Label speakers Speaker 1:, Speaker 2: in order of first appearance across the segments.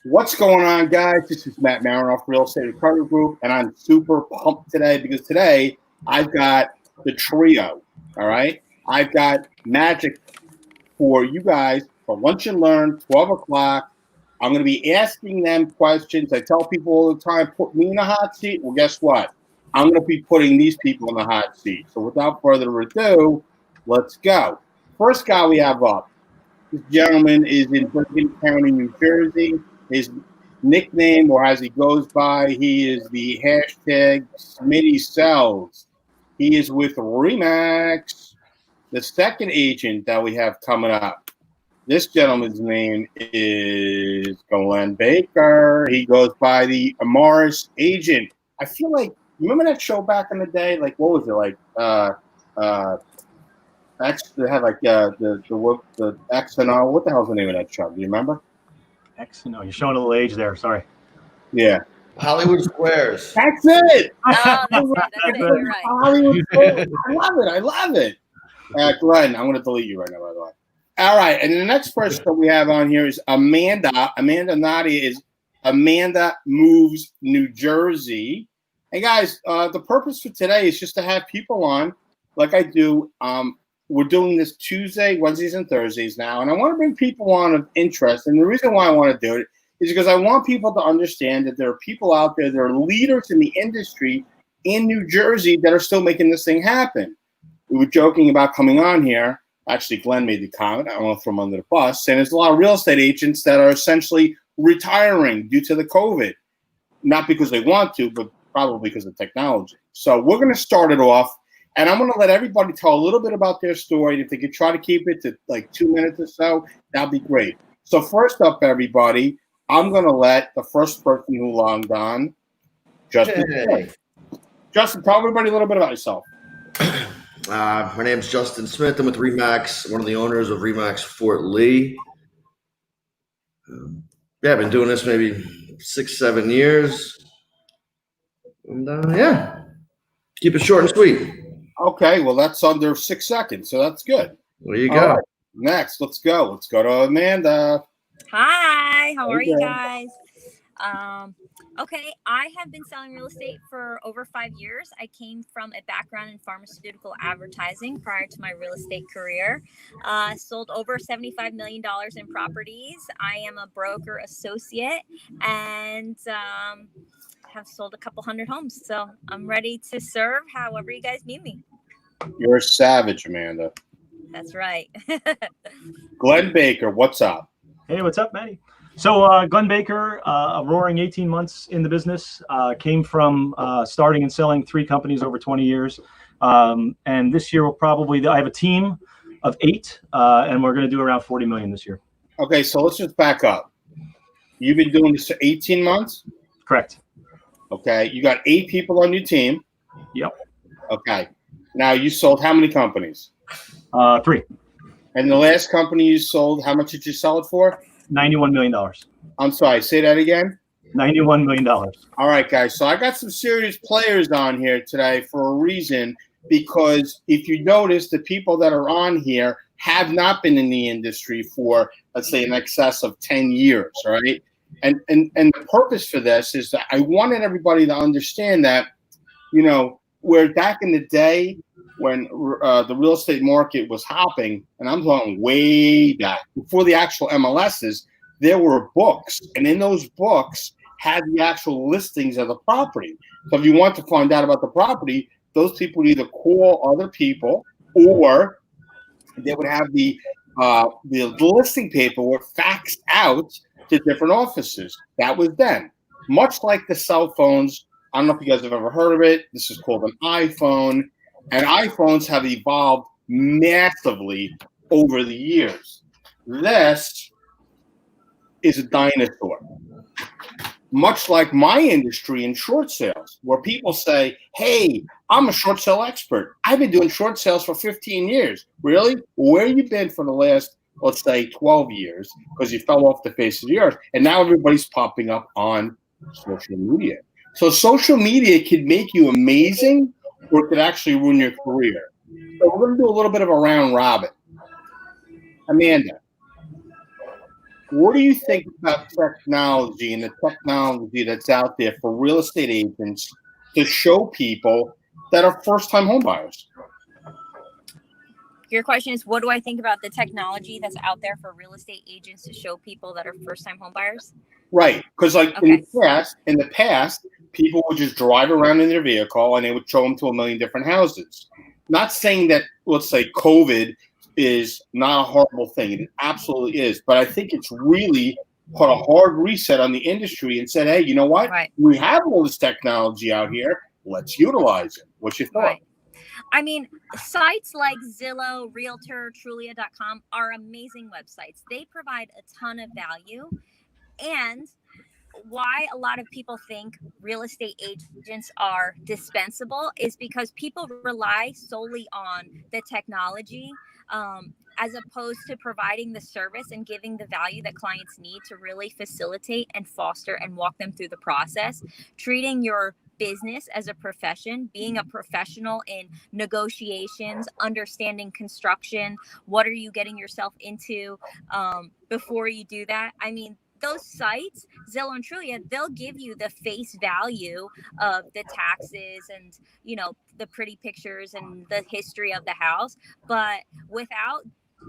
Speaker 1: What's going on, guys? This is Matt Marinoff, Real Estate Recovery Group, and I'm super pumped today because today I've got the trio, all right? I've got magic for you guys for Lunch and Learn, 12 o'clock. I'm going to be asking them questions. I tell people all the time, put me in the hot seat. Well, guess what? I'm going to be putting these people in the hot seat. So without further ado, let's go. First guy we have up. This gentleman is in Bergen County, New Jersey. His nickname, or as he goes by, he is the hashtag Smitty Sells. He is with Remax. The second agent that we have coming up, this gentleman's name is Glen Baker. He goes by the Morris agent. I feel like, remember that show back in the day? Like, what was it? Like, they had like the X and O. What the hell's the name of that show? Do you remember?
Speaker 2: X and O. You're showing a little age there. Sorry.
Speaker 1: Yeah.
Speaker 3: Hollywood Squares.
Speaker 1: That's it.
Speaker 4: That's it. You're right.
Speaker 1: Hollywood Squares. I love it. Glenn, I'm going to delete you right now, by the way. All right. And then the next person that we have on here is Amanda. Nadia is Amanda Moves New Jersey. And guys, the purpose for today is just to have people on, like I do. We're doing this Tuesday, Wednesdays, and Thursdays now, and I want to bring people on of interest. And the reason why I want to do it is because I want people to understand that there are people out there that are leaders in the industry in New Jersey that are still making this thing happen. We were joking about coming on here. Actually, Glenn made the comment. I don't want to throw him under the bus. And there's a lot of real estate agents that are essentially retiring due to the COVID. Not because they want to, but probably because of technology. So we're going to start it off. And I'm going to let everybody tell a little bit about their story. If they could try to keep it to like 2 minutes or so, that'd be great. So first up, everybody, I'm going to let the first person who logged on, Justin.
Speaker 3: Hey.
Speaker 1: Justin, tell everybody a little bit about yourself.
Speaker 3: My name's Justin Smith. I'm with Remax, one of the owners of Remax Fort Lee. I've been doing this maybe 6-7 years. And keep it short and sweet.
Speaker 1: Okay, well, that's under 6 seconds, so that's good.
Speaker 3: There you go.
Speaker 1: Right. Next, let's go. Let's go to Amanda.
Speaker 4: Hi, how are you guys? Okay, I have been selling real estate for over 5 years. I came from a background in pharmaceutical advertising prior to my real estate career. Sold over $75 million in properties. I am a broker associate and have sold a couple hundred homes. So I'm ready to serve however you guys need me.
Speaker 1: You're a savage, Amanda.
Speaker 4: That's right.
Speaker 1: Glen Baker, what's up?
Speaker 2: Hey, what's up, Maddie? So Glen Baker, a roaring 18 months in the business, came from starting and selling 3 companies over 20 years. And this year I have a team of 8, and we're going to do around 40 million this year.
Speaker 1: Okay, so let's just back up. You've been doing this for 18 months?
Speaker 2: Correct.
Speaker 1: Okay, you got 8 people on your team.
Speaker 2: Yep.
Speaker 1: Okay. Now you sold how many companies?
Speaker 2: 3.
Speaker 1: And the last company you sold, how much did you sell it for?
Speaker 2: $91 million.
Speaker 1: I'm sorry, say that again?
Speaker 2: $91 million.
Speaker 1: All right, guys. So I got some serious players on here today for a reason, because if you notice, the people that are on here have not been in the industry for, let's say, in excess of 10 years, right? And the purpose for this is that I wanted everybody to understand that, where back in the day when the real estate market was hopping, and I'm talking way back, before the actual MLSs, there were books. And in those books had the actual listings of the property. So if you want to find out about the property, those people would either call other people or they would have the listing paperwork faxed out to different offices. That was then. Much like the cell phones, I don't know if you guys have ever heard of it. This is called an iPhone. And iPhones have evolved massively over the years. This is a dinosaur. Much like my industry in short sales, where people say, hey, I'm a short sale expert. I've been doing short sales for 15 years. Really? Where you been for the last, let's say, 12 years? Because you fell off the face of the earth. And now everybody's popping up on social media. So social media can make you amazing, or it could actually ruin your career. So we're going to do a little bit of a round robin. Amanda, What do you think about technology and the technology that's out there for real estate agents to show people that are first-time homebuyers?
Speaker 4: Your question is, what do I think about the technology that's out there for real estate agents to show people that are first-time homebuyers?
Speaker 1: Right, because like
Speaker 4: Okay.
Speaker 1: in the past, people would just drive around in their vehicle and they would show them to a million different houses. Not saying that, let's say, COVID is not a horrible thing. It absolutely is, but I think it's really put a hard reset on the industry and said, hey, you know what?
Speaker 4: Right.
Speaker 1: We have all this technology out here. Let's utilize it. What's your thought?
Speaker 4: Right. I mean, sites like Zillow, Realtor, Trulia.com are amazing websites. They provide a ton of value. And why a lot of people think real estate agents are dispensable is because people rely solely on the technology as opposed to providing the service and giving the value that clients need to really facilitate and foster and walk them through the process, treating your business as a profession, being a professional in negotiations, understanding construction. What are you getting yourself into before you do that? I mean, those sites, Zillow and Trulia, they'll give you the face value of the taxes and, you know, the pretty pictures and the history of the house. But without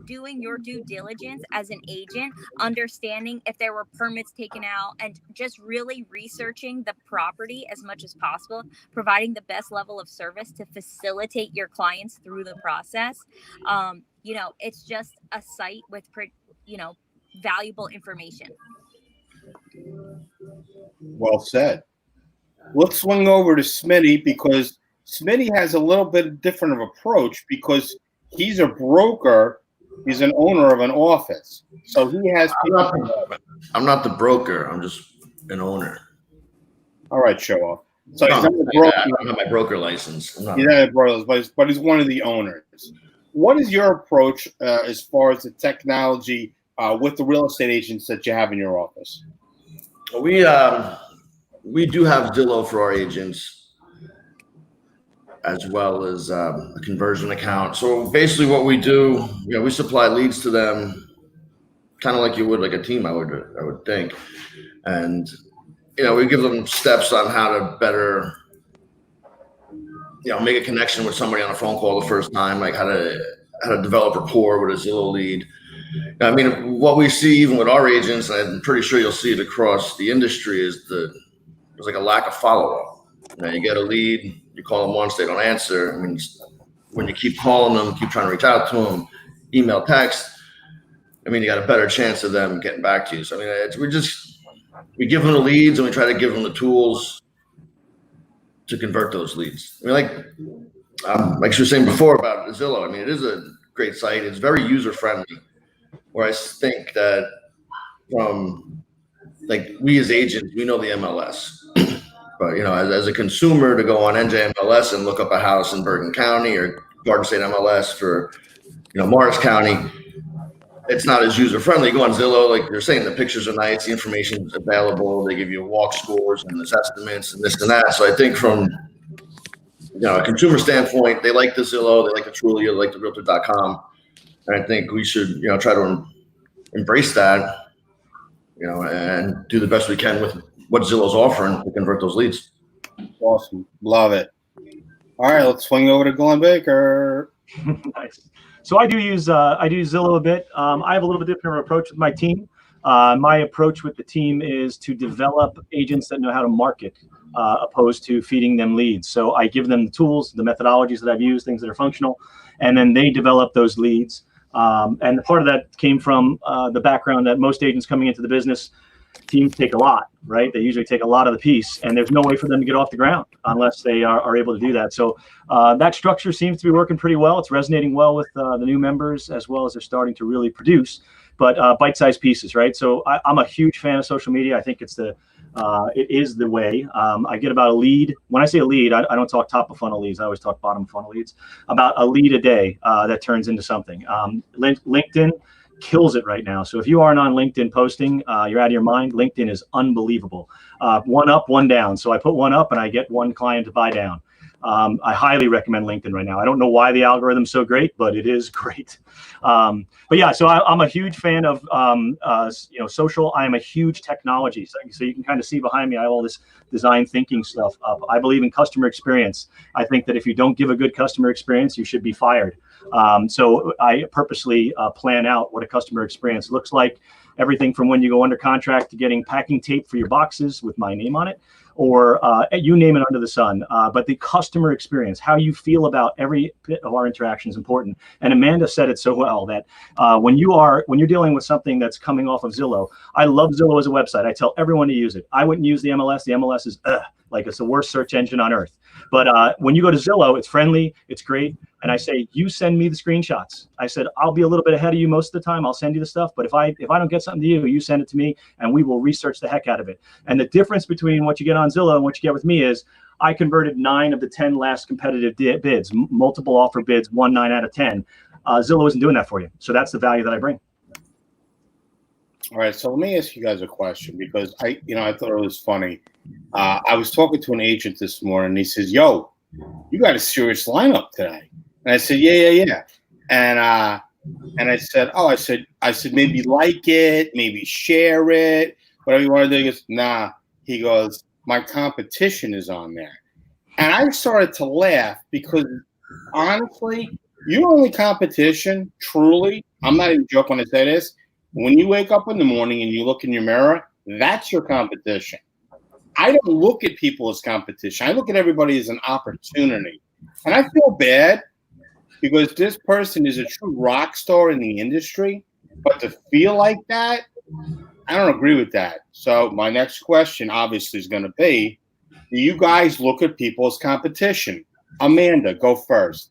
Speaker 4: doing your due diligence as an agent, understanding if there were permits taken out, and just really researching the property as much as possible, providing the best level of service to facilitate your clients through the process. You know, it's just a site with, valuable information.
Speaker 1: Well said. Let's swing over to Smitty because Smitty has a little bit different of approach because he's a broker. He's an owner of an office. So he has
Speaker 3: I'm not the broker. I'm just an owner.
Speaker 1: All right, show off. So
Speaker 3: No,
Speaker 1: he's not a broker.
Speaker 3: I don't have my broker license.
Speaker 1: He's not a broker, but he's one of the owners. What is your approach as far as the technology with the real estate agents that you have in your office?
Speaker 3: We do have Zillow for our agents, as well as a conversion account. So basically, what we do, we supply leads to them, kind of like you would like a team. I would think, and we give them steps on how to better, make a connection with somebody on a phone call the first time, like how to develop rapport with a Zillow lead. I mean, what we see even with our agents, and I'm pretty sure you'll see it across the industry, is there's like a lack of follow-up. You get a lead, you call them once, they don't answer. I mean, when you keep calling them, keep trying to reach out to them, email, text, I mean, you got a better chance of them getting back to you. So, I mean, we give them the leads and we try to give them the tools to convert those leads. I mean, like she was saying before about Zillow, I mean, it is a great site. It's very user-friendly. Where I think that like we as agents, we know the MLS, but as a consumer to go on NJMLS and look up a house in Bergen County or Garden State MLS for Morris County, it's not as user friendly. Go on Zillow, like you're saying, the pictures are nice, the information is available, they give you walk scores and there's estimates and this and that. So I think from a consumer standpoint, they like the Zillow, they like the Trulia, they like the Realtor.com. And I think we should, try to embrace that, and do the best we can with what Zillow's offering to convert those leads.
Speaker 1: Awesome. Love it. All right, let's swing over to Glen Baker.
Speaker 2: Nice. So I do use Zillow a bit. I have a little bit different approach with my team. My approach with the team is to develop agents that know how to market, opposed to feeding them leads. So I give them the tools, the methodologies that I've used, things that are functional, and then they develop those leads. And part of that came from the background that most agents coming into the business, teams take a lot, right? They usually take a lot of the piece, and there's no way for them to get off the ground unless they are able to do that. So that structure seems to be working pretty well. It's resonating well with the new members, as well as they're starting to really produce, but bite-sized pieces, right? So I'm a huge fan of social media. I think it is the way. I get about a lead. When I say a lead, I don't talk top of funnel leads. I always talk bottom funnel leads. About a lead a day that turns into something. LinkedIn kills it right now. So if you aren't on LinkedIn posting, you're out of your mind. LinkedIn is unbelievable. One up, one down. So I put one up and I get one client to buy down. I highly recommend LinkedIn right now. I don't know why the algorithm's so great, but it is great. But yeah, so I'm a huge fan of social. I am a huge technology. So you can kind of see behind me, I have all this design thinking stuff up. I believe in customer experience. I think that if you don't give a good customer experience, you should be fired. So I purposely plan out what a customer experience looks like. Everything from when you go under contract to getting packing tape for your boxes with my name on it, or you name it under the sun. But the customer experience, how you feel about every bit of our interaction is important. And Amanda said it so well that when you're dealing with something that's coming off of Zillow, I love Zillow as a website. I tell everyone to use it. I wouldn't use the MLS. The MLS is like it's the worst search engine on earth. But when you go to Zillow, it's friendly, it's great. And I say, you send me the screenshots. I said, I'll be a little bit ahead of you most of the time. I'll send you the stuff. But if I don't get something to you, you send it to me and we will research the heck out of it. And the difference between what you get on Zillow and what you get with me is I converted 9 of the 10 last competitive bids, multiple offer bids, 9 out of 10. Zillow isn't doing that for you. So that's the value that I bring.
Speaker 1: All right. So let me ask you guys a question, because I thought it was funny. I was talking to an agent this morning and he says, yo, you got a serious lineup today. And I said, yeah. And I said, I said, maybe like it, maybe share it, whatever you want to do. He goes, nah. He goes, my competition is on there. And I started to laugh because honestly, your only competition, truly, I'm not even joking when I say this, when you wake up in the morning and you look in your mirror, that's your competition. I don't look at people as competition. I look at everybody as an opportunity. And I feel bad because this person is a true rock star in the industry, but to feel like that, I don't agree with that. So my next question obviously is going to be, do you guys look at people as competition? Amanda, go first.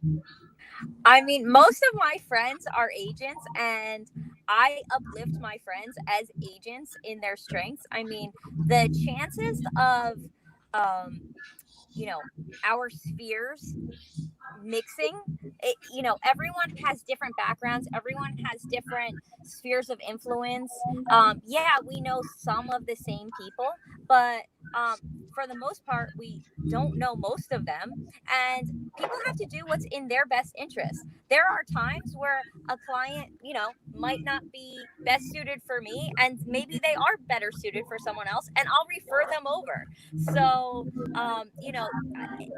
Speaker 4: I mean, most of my friends are agents, and I uplift my friends as agents in their strengths. I mean, the chances of, our spheres mixing, everyone has different backgrounds, everyone has different spheres of influence. We know some of the same people, but for the most part we don't know most of them, and people have to do what's in their best interest. There are times where a client might not be best suited for me, and maybe they are better suited for someone else, and I'll refer them over. So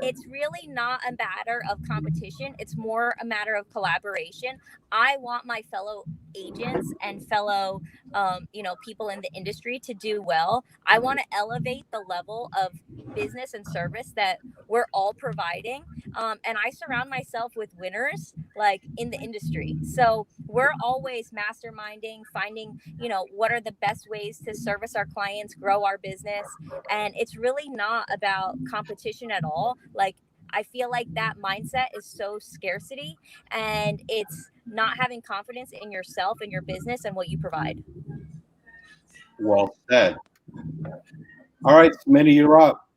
Speaker 4: it's really not a matter of competition. It's more a matter of collaboration. I want my fellow agents and fellow, people in the industry to do well. I want to elevate the level of business and service that we're all providing. And I surround myself with winners like in the industry. So we're always masterminding, finding, what are the best ways to service our clients, grow our business. And it's really not about competition at all. Like, I feel like that mindset is so scarcity, and it's not having confidence in yourself and your business and what you provide.
Speaker 1: Well said. All right, Smitty, you're up.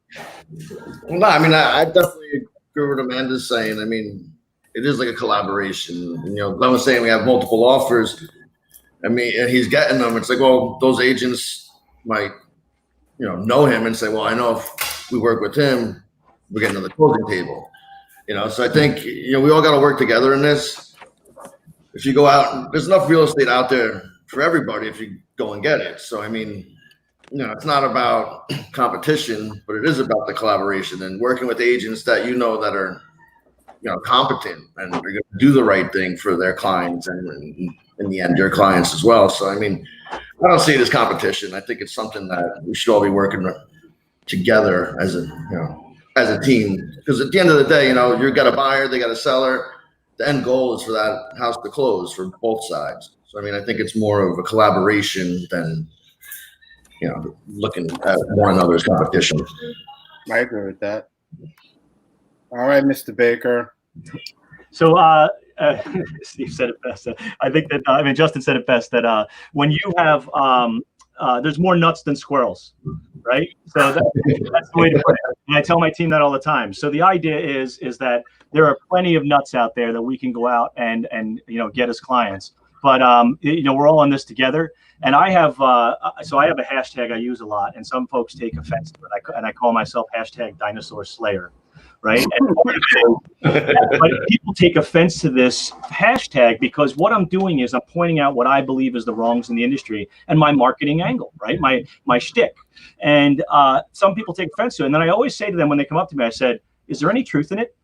Speaker 3: No, I mean, I definitely agree with what Amanda's saying. I mean, it is like a collaboration. Glenn was saying we have multiple offers. I mean, and he's getting them. It's like, well, those agents might, know him and say, well, I know if we work with him, we're getting on the closing table. So I think, we all got to work together in this. If you go out, there's enough real estate out there for everybody if you go and get it. So, I mean, it's not about competition, but it is about the collaboration and working with agents that that are, competent and are going to do the right thing for their clients and in the end, your clients as well. So, I mean, I don't see it as competition. I think it's something that we should all be working together as a team. Because at the end of the day, you've got a buyer, they got a seller. The end goal is for that house to close for both sides. So, I mean, I think it's more of a collaboration than, looking at one another's competition.
Speaker 1: I agree with that. All right, Mr. Baker.
Speaker 2: So Steve said it best. I think that Justin said it best that when you have there's more nuts than squirrels, right? So that's the way to put it. And I tell my team that all the time. So the idea is that there are plenty of nuts out there that we can go out and get as clients. But we're all in this together. And I have a hashtag I use a lot, and some folks take offense to it. And I call myself hashtag Dinosaur Slayer. right? But people take offense to this hashtag because what I'm doing is I'm pointing out what I believe is the wrongs in the industry and my marketing angle, right? My shtick. And some people take offense to it. And then I always say to them when they come up to me, I said, is there any truth in it?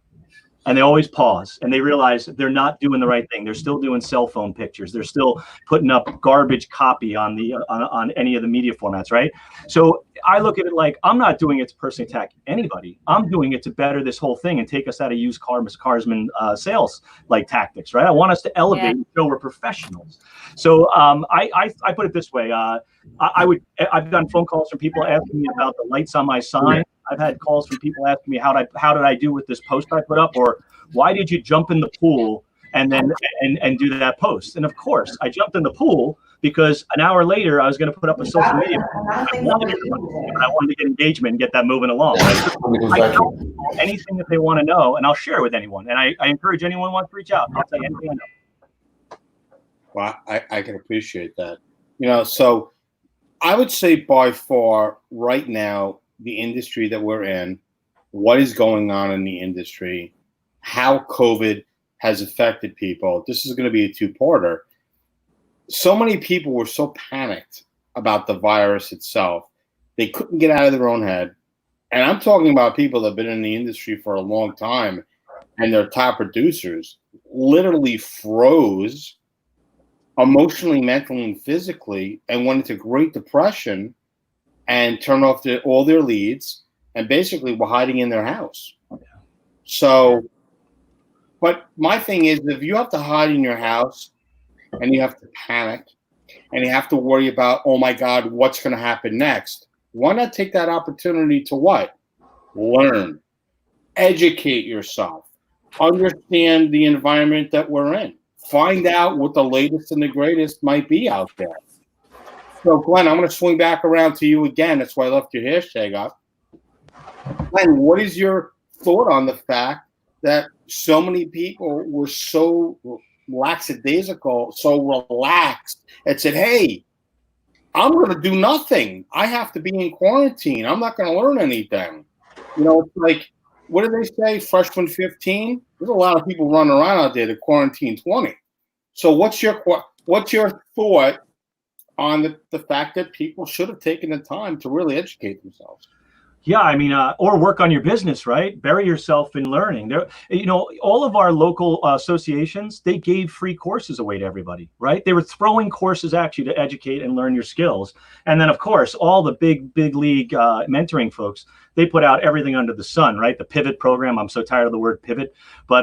Speaker 2: And they always pause and they realize they're not doing the right thing. They're still doing cell phone pictures. They're still putting up garbage copy on the on any of the media formats, right? So I look at it like I'm not doing it to personally attack anybody. I'm doing it to better this whole thing and take us out of used carsman sales like tactics, right? I want us to elevate and show we're professionals. So I put it this way. I've gotten phone calls from people asking me about the lights on my sign. I've had calls from people asking me how did I do with this post I put up, or why did you jump in the pool and then and do that post? And of course, I jumped in the pool because an hour later I was going to put up a social media. I wanted to get engagement and get that moving along. Right? I tell people anything that they want to know, and I'll share with anyone. And I encourage anyone who wants to reach out. I'll tell you anything I know.
Speaker 1: Well, I can appreciate that. So I would say by far right now, the industry that we're in, what is going on in the industry, how COVID has affected people. This is going to be a two-parter. So many people were so panicked about the virus itself, they couldn't get out of their own head. And I'm talking about people that have been in the industry for a long time, and their top producers literally froze emotionally, mentally, and physically, and went into Great Depression and turned off all their leads, and basically were hiding in their house. So, but my thing is, if you have to hide in your house and you have to panic and you have to worry about, oh my God, what's going to happen next? Why not take that opportunity to what? Learn, educate yourself, understand the environment that we're in, find out what the latest and the greatest might be out there. So, Glenn, I'm going to swing back around to you again. That's why I left your hashtag up. Glenn, what is your thought on the fact that so many people were so lackadaisical, so relaxed, and said, hey, I'm going to do nothing. I have to be in quarantine. I'm not going to learn anything. It's like, what do they say, freshman 15? There's a lot of people running around out there that quarantine 20. So what's your thought on the fact that people should have taken the time to really educate themselves?
Speaker 2: Yeah, I mean, or work on your business, right? Bury yourself in learning. There, all of our local associations, they gave free courses away to everybody, right? They were throwing courses at you to educate and learn your skills. And then, of course, all the big league mentoring folks, they put out everything under the sun, right? The pivot program. I'm so tired of the word pivot, but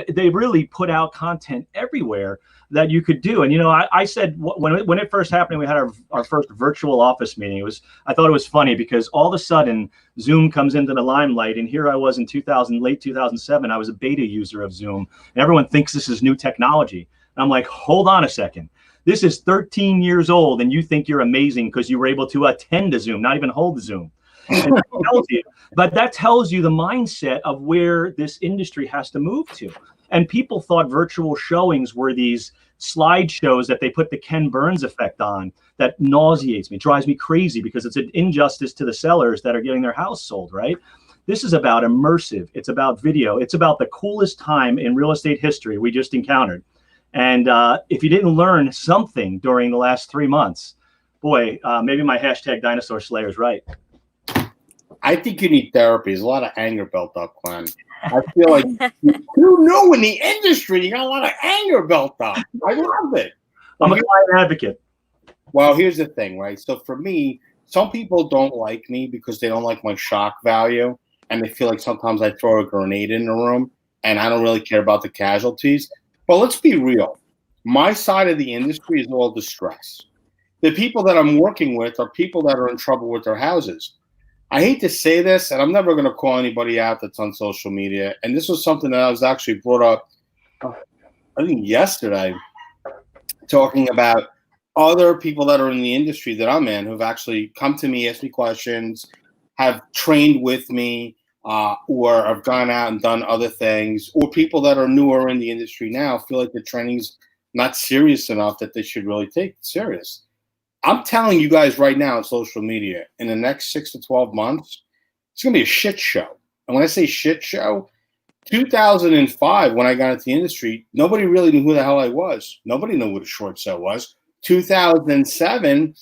Speaker 2: they really put out content everywhere that you could do. And, I said when it first happened, we had our first virtual office meeting. I thought it was funny because all of a sudden Zoom comes into the limelight. And here I was in late 2007, I was a beta user of Zoom, and everyone thinks this is new technology. And I'm like, hold on a second. This is 13 years old and you think you're amazing because you were able to attend a Zoom, not even hold the Zoom. But that tells you the mindset of where this industry has to move to. And people thought virtual showings were these slideshows that they put the Ken Burns effect on that nauseates me, drives me crazy because it's an injustice to the sellers that are getting their house sold, right? This is about immersive. It's about video. It's about the coolest time in real estate history we just encountered. And if you didn't learn something during the last 3 months, boy, maybe my hashtag Dinosaur Slayer is right.
Speaker 1: I think you need therapy. There's a lot of anger built up, Glenn. I feel like you know in the industry, you got a lot of anger built up. I love it.
Speaker 2: I'm a client advocate.
Speaker 1: Well, here's the thing, right? So for me, some people don't like me because they don't like my shock value, and they feel like sometimes I throw a grenade in the room, and I don't really care about the casualties. But let's be real. My side of the industry is all distress. The people that I'm working with are people that are in trouble with their houses. I hate to say this, and I'm never going to call anybody out that's on social media. And this was something that I was actually brought up, I think yesterday, talking about other people that are in the industry that I'm in who've actually come to me, asked me questions, have trained with me, or have gone out and done other things, or people that are newer in the industry now feel like the training's not serious enough that they should really take it serious. I'm telling you guys right now on social media, in the next 6 to 12 months, it's going to be a shit show. And when I say shit show, 2005, when I got into the industry, nobody really knew who the hell I was. Nobody knew what a short sale was. 2007,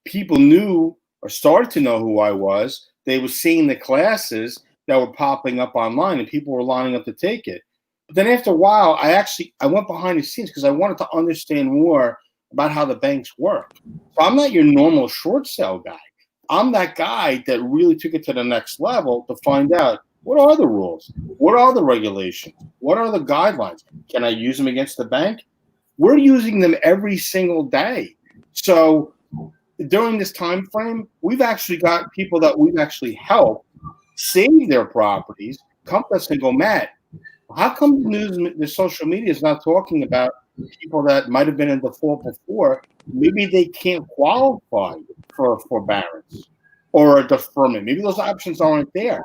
Speaker 1: people knew or started to know who I was. They were seeing the classes that were popping up online, and people were lining up to take it. But then after a while, I went behind the scenes because I wanted to understand more about how the banks work. So I'm not your normal short sale guy. I'm that guy that really took it to the next level to find out, what are the rules? What are the regulations? What are the guidelines? Can I use them against the bank? We're using them every single day. So during this time frame, we've actually got people that we've actually helped save their properties come to us and go, Matt, how come the news, the social media is not talking about people that might have been in default before? Maybe they can't qualify for a forbearance or a deferment. Maybe those options aren't there.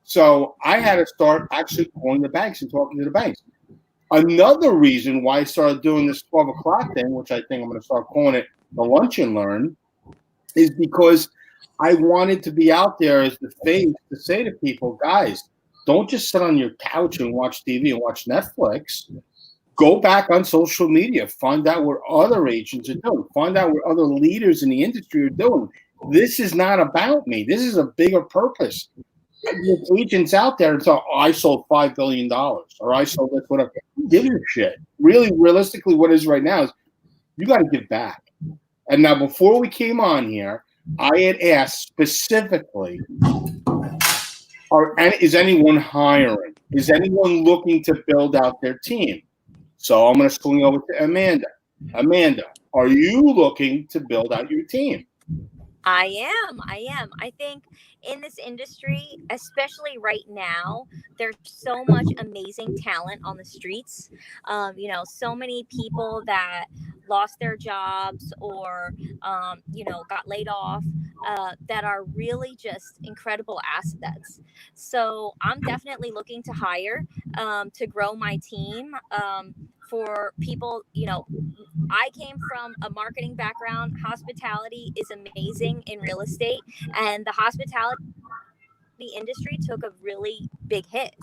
Speaker 1: So I had to start actually calling the banks and talking to the banks. Another reason why I started doing this 12 o'clock thing, which I think I'm going to start calling it the Lunch and Learn, is because I wanted to be out there as the face to say to people, guys, don't just sit on your couch and watch TV and watch Netflix. Go back on social media. Find out what other agents are doing. Find out what other leaders in the industry are doing. This is not about me. This is a bigger purpose. There's agents out there and say, oh, I sold $5 billion or I sold this, whatever. Give a shit. Really, realistically, what it is right now is you got to give back. And now, before we came on here, I had asked specifically, is anyone hiring? Is anyone looking to build out their team? So I'm going to swing over to Amanda. Amanda, are you looking to build out your team?
Speaker 4: I am. I think in this industry, especially right now, there's so much amazing talent on the streets. So many people that lost their jobs or, got laid off that are really just incredible assets. So I'm definitely looking to hire to grow my team for people, I came from a marketing background. Hospitality is amazing in real estate, and the hospitality industry took a really big hit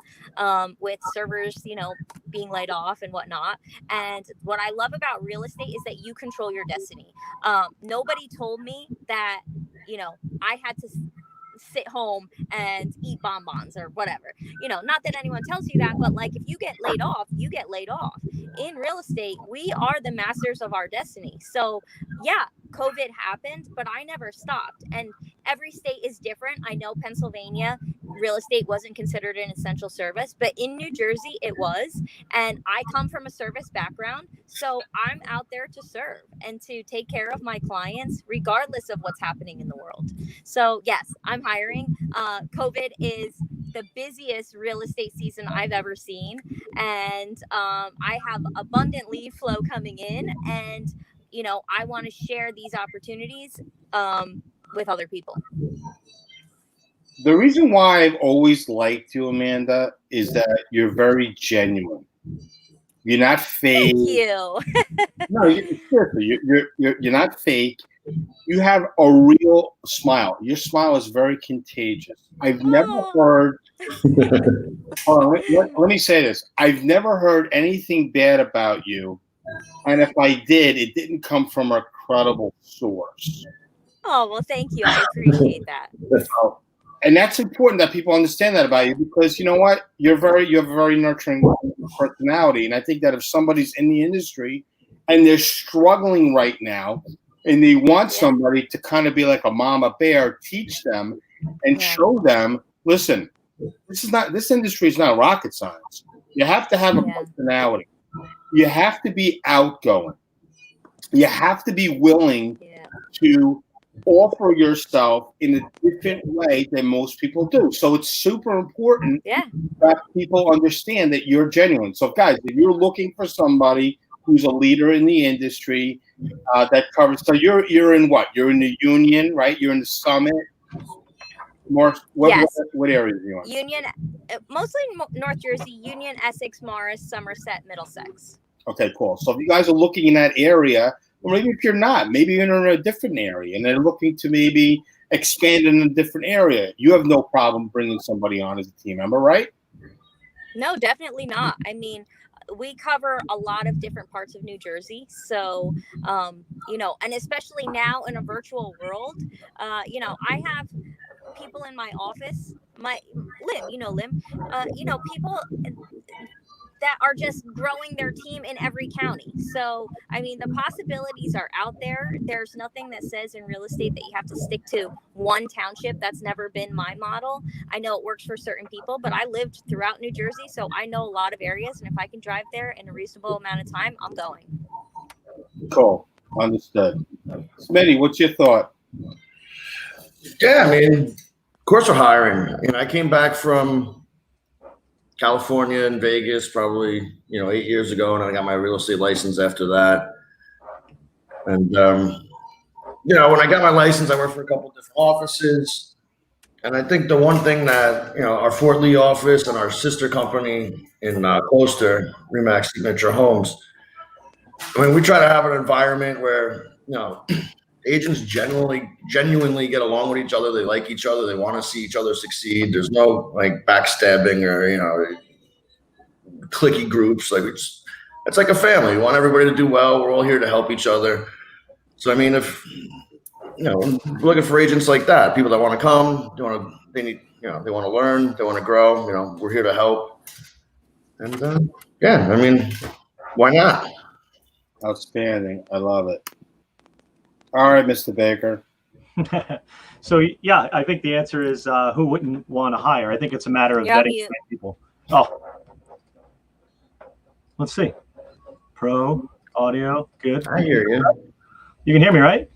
Speaker 4: with servers, being laid off and whatnot. And what I love about real estate is that you control your destiny. Nobody told me that, I had to sit home and eat bonbons or whatever. Not that anyone tells you that, but like if you get laid off, you get laid off. In real estate, we are the masters of our destiny. So yeah, COVID happened, but I never stopped. And every state is different. I know Pennsylvania, real estate wasn't considered an essential service, but in New Jersey, it was. And I come from a service background, so I'm out there to serve and to take care of my clients, regardless of what's happening in the world. So yes, I'm hiring. COVID is the busiest real estate season I've ever seen. And I have abundant lead flow coming in. And, I want to share these opportunities with other people.
Speaker 1: The reason why I've always liked you, Amanda, is that you're very genuine. You're not fake.
Speaker 4: Thank you.
Speaker 1: No, you're not fake. You have a real smile. Your smile is very contagious. I've never heard. Hold on, let me say this. I've never heard anything bad about you, and if I did, it didn't come from a credible source.
Speaker 4: Oh, well, thank you. I appreciate that.
Speaker 1: And that's important that people understand that about you, because you know what? You have a very nurturing personality. And I think that if somebody's in the industry and they're struggling right now and they want somebody to kind of be like a mama bear, teach them and show them, listen, this industry is not rocket science. You have to have a personality. You have to be outgoing. You have to be willing to offer yourself in a different way than most people do. So it's super important that people understand that you're genuine. So guys, if you're looking for somebody who's a leader in the industry that covers, so you're in what? You're in the Union, right? You're in the Summit. What areas are you in?
Speaker 4: Union, mostly North Jersey, Union, Essex, Morris, Somerset, Middlesex.
Speaker 1: Okay, cool. So if you guys are looking in that area, or maybe if you're not, maybe you're in a different area and they're looking to maybe expand in a different area. You have no problem bringing somebody on as a team member, right?
Speaker 4: No, definitely not. I mean, we cover a lot of different parts of New Jersey. So, you know, and especially now in a virtual world, you know, I have people in my office, Lim, you know, people that are just growing their team in every county. So, I mean, the possibilities are out there. There's nothing that says in real estate that you have to stick to one township. That's never been my model. I know it works for certain people, but I lived throughout New Jersey, so I know a lot of areas. And if I can drive there in a reasonable amount of time, I'm going.
Speaker 1: Cool. Understood. Smitty, what's your thought?
Speaker 3: Yeah, I mean, of course we're hiring. And I came back from California and Vegas probably, 8 years ago, and I got my real estate license after that. And, when I got my license, I worked for a couple of different offices. And I think the one thing that, our Fort Lee office and our sister company in Coaster, Remax Signature Homes, I mean, we try to have an environment where, agents genuinely get along with each other. They like each other. They want to see each other succeed. There's no like backstabbing or, cliquey groups. Like it's like a family. We want everybody to do well. We're all here to help each other. So, I mean, if, we're looking for agents like that, people that want to come, they want to learn, they want to grow, we're here to help. And yeah, I mean, why not?
Speaker 1: Outstanding. I love it. All right, Mr. Baker.
Speaker 2: So, yeah, I think the answer is who wouldn't want to hire? I think it's a matter of vetting people. Oh, let's see. Pro, audio, good.
Speaker 3: I hear you.
Speaker 2: You can hear me, right?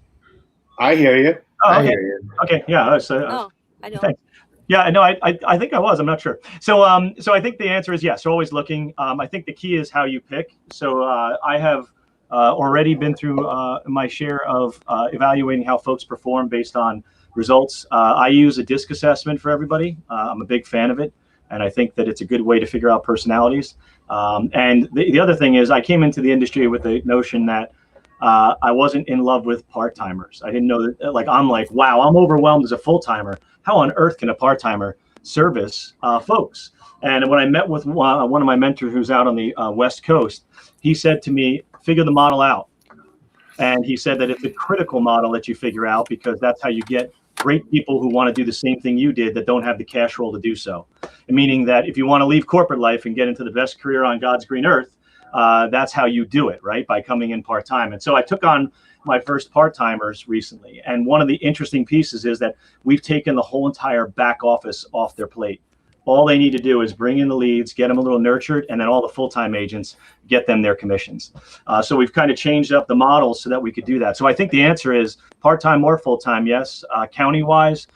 Speaker 1: I hear you.
Speaker 2: Oh, okay.
Speaker 3: I hear you.
Speaker 2: Okay, yeah.
Speaker 4: I don't.
Speaker 2: Thanks. Yeah, no, I think I was. I'm not sure. So I think the answer is yes. We're always looking. I think the key is how you pick. So I have already been through my share of evaluating how folks perform based on results. I use a DISC assessment for everybody. I'm a big fan of it, and I think that it's a good way to figure out personalities. And the other thing is I came into the industry with the notion that I wasn't in love with part-timers. I didn't know that, I'm like, wow, I'm overwhelmed as a full-timer. How on earth can a part-timer service folks? And when I met with one of my mentors who's out on the West Coast, he said to me, figure the model out. And he said that it's a critical model that you figure out because that's how you get great people who want to do the same thing you did that don't have the cash roll to do so. And meaning that if you want to leave corporate life and get into the best career on God's green earth, that's how you do it, right? By coming in part-time. And so I took on my first part-timers recently. And one of the interesting pieces is that we've taken the whole entire back office off their plate. All they need to do is bring in the leads, get them a little nurtured, and then all the full-time agents get them their commissions. So we've kind of changed up the model so that we could do that. So I think the answer is part-time or full-time, yes. County-wise,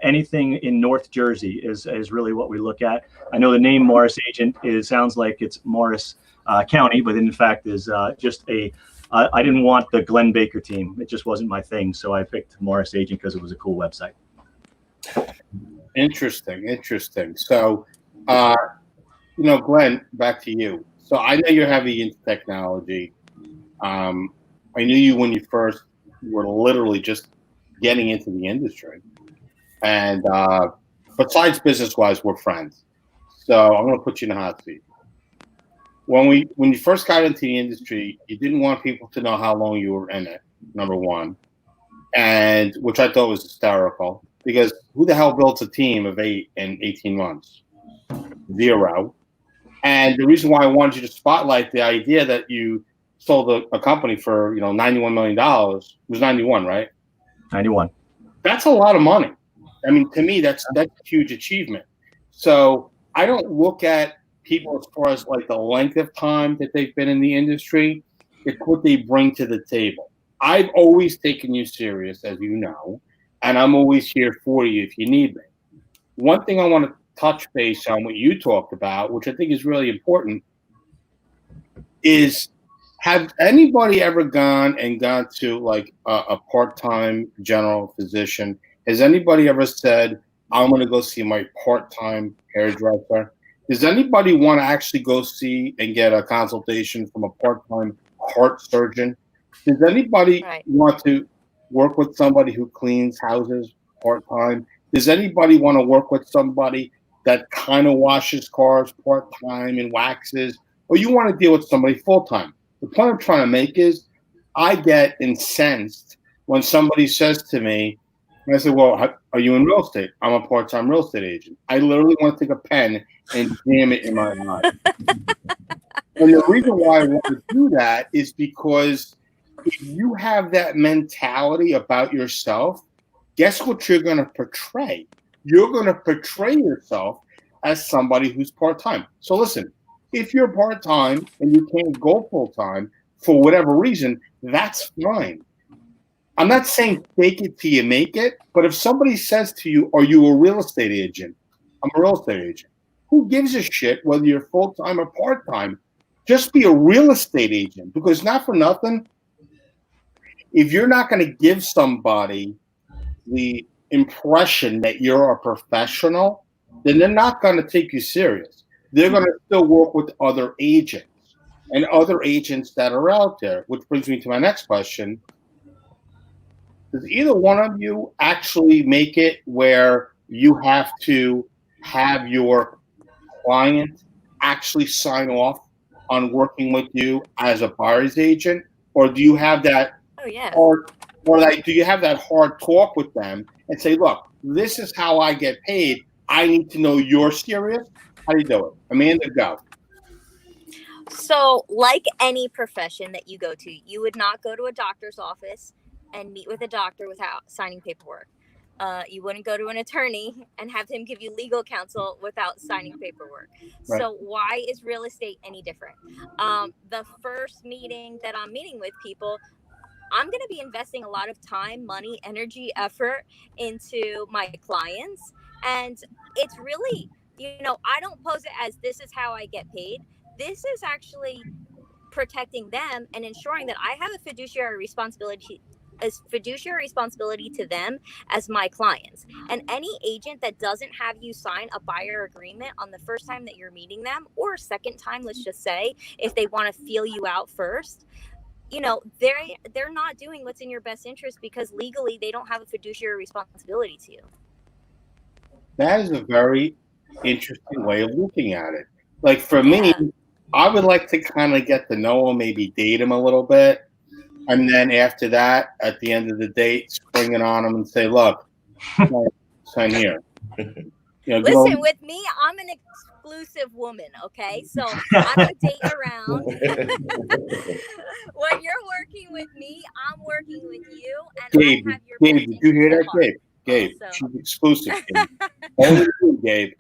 Speaker 2: anything in North Jersey is really what we look at. I know the name Morris Agent sounds like it's Morris County, but in fact is just I didn't want the Glen Baker team. It just wasn't my thing. So I picked Morris Agent because it was a cool website.
Speaker 1: Interesting. So, Glenn, back to you. So I know you're heavy into technology. I knew you when you first were literally just getting into the industry. And besides business-wise, we're friends. So I'm going to put you in the hot seat. When you first got into the industry, you didn't want people to know how long you were in it, number one, and which I thought was hysterical because who the hell builds a team of 8 in 18 months? Zero. And the reason why I wanted you to spotlight the idea that you sold a company for $91 million was 91, right?
Speaker 2: 91.
Speaker 1: That's a lot of money. I mean, to me, that's a huge achievement. So I don't look at people as far as like the length of time that they've been in the industry. It's what they bring to the table. I've always taken you serious, as you know, and I'm always here for you if you need me. One thing I want to touch base on what you talked about, which I think is really important, is have anybody ever gone to like a part-time general physician? Has anybody ever said, I'm going to go see my part-time hairdresser? Does anybody want to actually go see and get a consultation from a part-time heart surgeon? Does anybody want to work with somebody who cleans houses part-time? Does anybody want to work with somebody that kind of washes cars part-time and waxes, or you want to deal with somebody full-time? The point I'm trying to make is I get incensed when somebody says to me, and I say, well, are you in real estate? I'm a part-time real estate agent. I literally want to take a pen and jam it in my eye. And the reason why I want to do that is because if you have that mentality about yourself, guess what you're going to portray? You're going to portray yourself as somebody who's part-time. So listen, if you're part-time and you can't go full-time for whatever reason, that's fine. I'm not saying fake it till you make it, but if somebody says to you, are you a real estate agent? I'm a real estate agent. Who gives a shit whether you're full-time or part-time? Just be a real estate agent, because not for nothing, if you're not going to give somebody the impression that you're a professional, then they're not going to take you serious. They're going to still work with other agents and other agents that are out there, which brings me to my next question. Does either one of you actually make it where you have to have your client actually sign off on working with you as a buyer's agent, or do you have that or like do you have that hard talk with them and say, look, this is how I get paid. I need to know you're serious. How do you do it? Amanda, go.
Speaker 4: So, like any profession that you go to, you would not go to a doctor's office and meet with a doctor without signing paperwork. You wouldn't go to an attorney and have him give you legal counsel without signing paperwork. Right. So why is real estate any different? The first meeting that I'm meeting with people, I'm going to be investing a lot of time, money, energy, effort into my clients. And it's really, I don't pose it as this is how I get paid. This is actually protecting them and ensuring that I have a fiduciary responsibility to them as my clients. And any agent that doesn't have you sign a buyer agreement on the first time that you're meeting them, or second time, let's just say, if they want to feel you out first, they're not doing what's in your best interest, because legally they don't have a fiduciary responsibility to you.
Speaker 1: That is a very interesting way of looking at it. Like for me, I would like to kind of get to know him, maybe date him a little bit. And then after that, at the end of the date, spring it on them and say, look, sign here.
Speaker 4: Listen, with me, I'm an exclusive woman, okay? So I don't date around. When you're working with me, I'm working with you. And
Speaker 1: Gabe,
Speaker 4: I have your
Speaker 1: Gabe, did you hear that, Gabe? Gabe, she's exclusive. Only you, Gabe.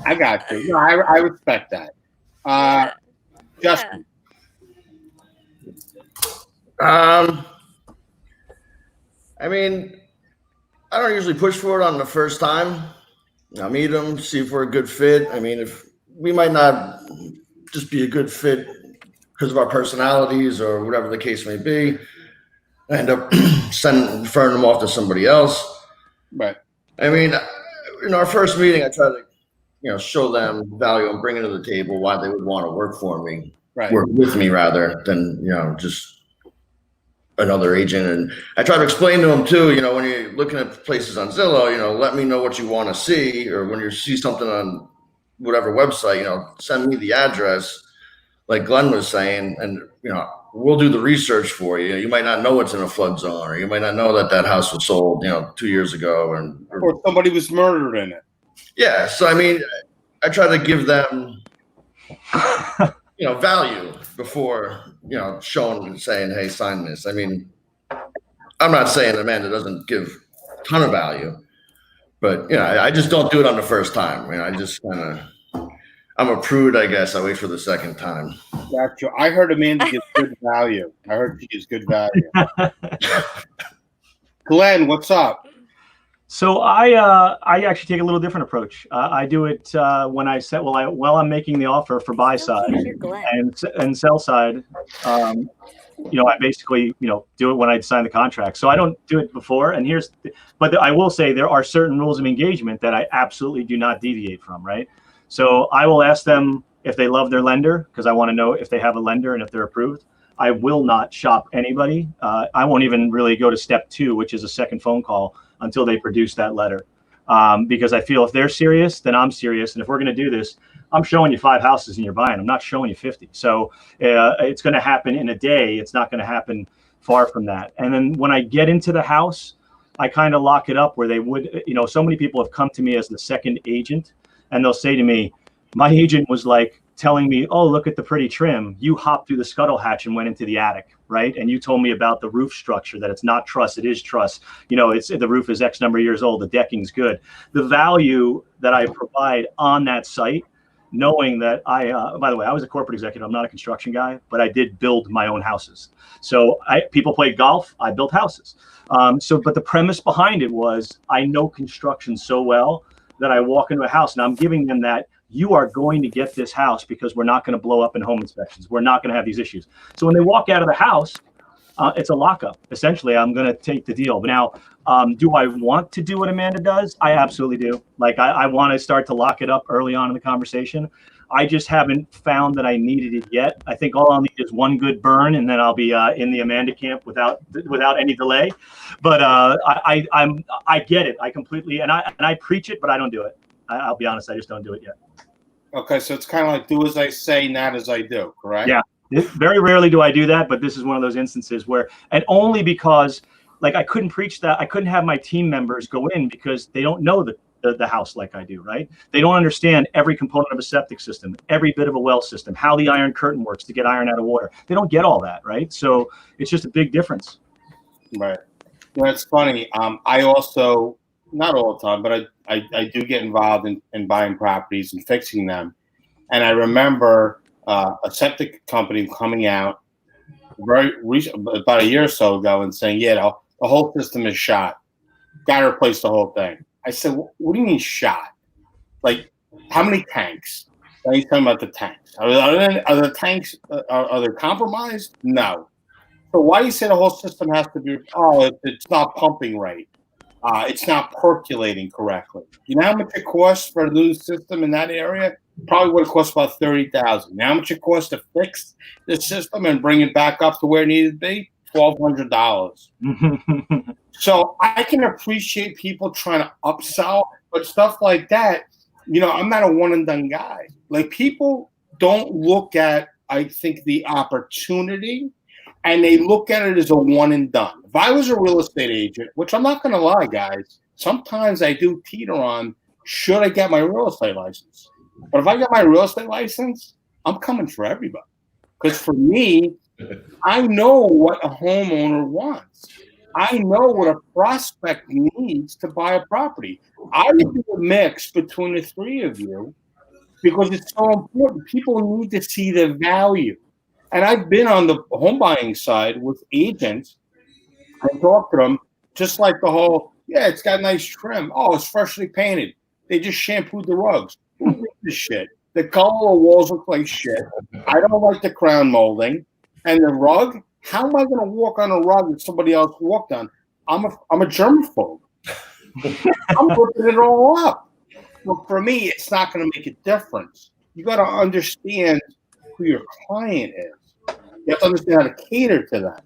Speaker 1: I got you. No, I respect that. Justin.
Speaker 3: I mean, I don't usually push for it on the first time. I'll meet them, see if we're a good fit. I mean, if we might not just be a good fit because of our personalities or whatever the case may be, I end up referring them off to somebody else.
Speaker 1: Right.
Speaker 3: I mean, in our first meeting, I try to, show them value I'm bringing to the table, why they would want to work for me, work with me rather than, just another agent. And I try to explain to them too, when you're looking at places on Zillow, let me know what you want to see, or when you see something on whatever website, send me the address, like Glenn was saying, and, we'll do the research for you. You might not know what's in a flood zone, or you might not know that house was sold, 2 years ago,
Speaker 1: or somebody was murdered in it.
Speaker 3: Yeah. So, I mean, I try to give them, value before, showing and saying, hey, sign this. I mean, I'm not saying Amanda doesn't give a ton of value, but, I just don't do it on the first time. I just I'm a prude, I guess. I wait for the second time.
Speaker 1: Gotcha. I heard Amanda gives good value. I heard she gives good value. Glenn, what's up?
Speaker 2: So I actually take a little different approach. I do it when I set while I'm making the offer for buy side and sell side. I basically do it when I sign the contract. So I don't do it before. And but I will say there are certain rules of engagement that I absolutely do not deviate from. Right. So I will ask them if they love their lender, because I want to know if they have a lender and if they're approved. I will not shop anybody. I won't even really go to step 2, which is a second phone call, until they produce that letter. Because I feel if they're serious, then I'm serious. And if we're going to do this, I'm showing you 5 houses and you're buying. I'm not showing you 50. So it's going to happen in a day. It's not going to happen far from that. And then when I get into the house, I kind of lock it up where they would, so many people have come to me as the second agent, and they'll say to me, my agent was like telling me, oh, look at the pretty trim. You hopped through the scuttle hatch and went into the attic, right? And you told me about the roof structure, that it's not truss, it is truss. The roof is X number of years old, the decking's good. The value that I provide on that site, knowing that by the way, I was a corporate executive. I'm not a construction guy, but I did build my own houses. So people played golf, I built houses. But the premise behind it was, I know construction so well that I walk into a house and I'm giving them that, you are going to get this house because we're not going to blow up in home inspections. We're not going to have these issues. So when they walk out of the house, it's a lockup. Essentially, I'm going to take the deal. But now, do I want to do what Amanda does? I absolutely do. Like, I want to start to lock it up early on in the conversation. I just haven't found that I needed it yet. I think all I'll need is one good burn, and then I'll be in the Amanda camp without any delay. But I get it. I completely, and I preach it, but I don't do it. I'll be honest, I just don't do it yet.
Speaker 1: Okay, so it's kind of like do as I say, not as I do, correct?
Speaker 2: Yeah. Very rarely do I do that, but this is one of those instances where, and only because, like, I couldn't preach that. I couldn't have my team members go in because they don't know the house like I do, right? They don't understand every component of a septic system, every bit of a well system, how the iron curtain works to get iron out of water. They don't get all that, right? So it's just a big difference.
Speaker 1: Right. It's funny. I also, not all the time, but I do get involved in buying properties and fixing them. And I remember a septic company coming out about a year or so ago and saying, yeah, the whole system is shot. Got to replace the whole thing. I said, what do you mean shot? Like, how many tanks? Now he's talking about the tanks. Are the tanks, are they compromised? No. So why do you say the whole system has to be, it's not pumping right. It's not percolating correctly. You know how much it costs for a new system in that area? Probably would have cost about $30,000. You know how much it costs to fix the system and bring it back up to where it needed to be? $1,200. So I can appreciate people trying to upsell, but stuff like that, I'm not a one and done guy. Like, people don't look at, I think, the opportunity, and they look at it as a one and done. If I was a real estate agent, which I'm not going to lie, guys, sometimes I do teeter on, should I get my real estate license? But if I get my real estate license, I'm coming for everybody. Because for me, I know what a homeowner wants. I know what a prospect needs to buy a property. I would do a mix between the three of you because it's so important. People need to see the value. And I've been on the home buying side with agents. I talk to them just like the whole, yeah, it's got nice trim. Oh, it's freshly painted. They just shampooed the rugs. Who gives a shit? The color of the walls look like shit. I don't like the crown molding. And the rug, how am I going to walk on a rug that somebody else walked on? I'm a germaphobe. I'm looking it all up. But for me, it's not going to make a difference. You got to understand who your client is. You have to understand how to cater to them.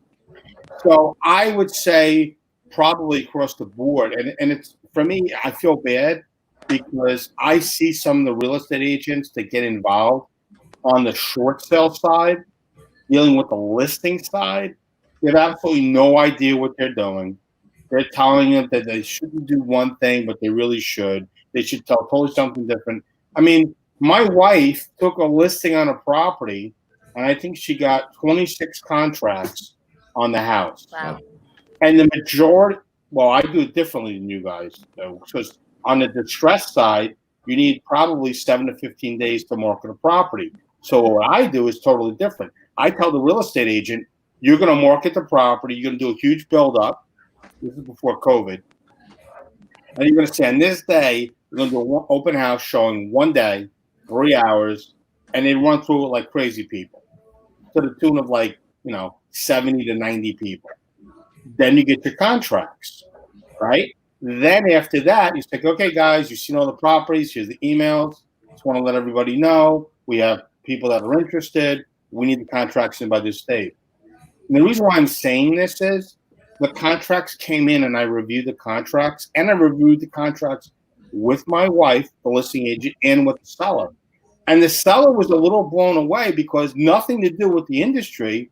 Speaker 1: So I would say probably across the board. And it's, for me, I feel bad because I see some of the real estate agents that get involved on the short sale side, dealing with the listing side. They have absolutely no idea what they're doing. They're telling them that they shouldn't do one thing, but they really should. They should tell totally something different. I mean, my wife took a listing on a property, and I think she got 26 contracts on the house.
Speaker 4: Wow.
Speaker 1: And the majority, well, I do it differently than you guys, though, because on the distress side, you need probably 7 to 15 days to market a property. So what I do is totally different. I tell the real estate agent, you're going to market the property, you're going to do a huge build-up. This is before COVID. And you're going to say, on this day, you're going to do an open house showing one day, 3 hours, and they run through it like crazy people to the tune of 70 to 90 people. Then you get your contracts, right? Then after that, you say, okay, guys, you've seen all the properties. Here's the emails. Just want to let everybody know we have people that are interested. We need the contracts in by this date. And the reason why I'm saying this is the contracts came in and I reviewed the contracts, and I reviewed the contracts with my wife, the listing agent, and with the seller. And the seller was a little blown away because nothing to do with the industry,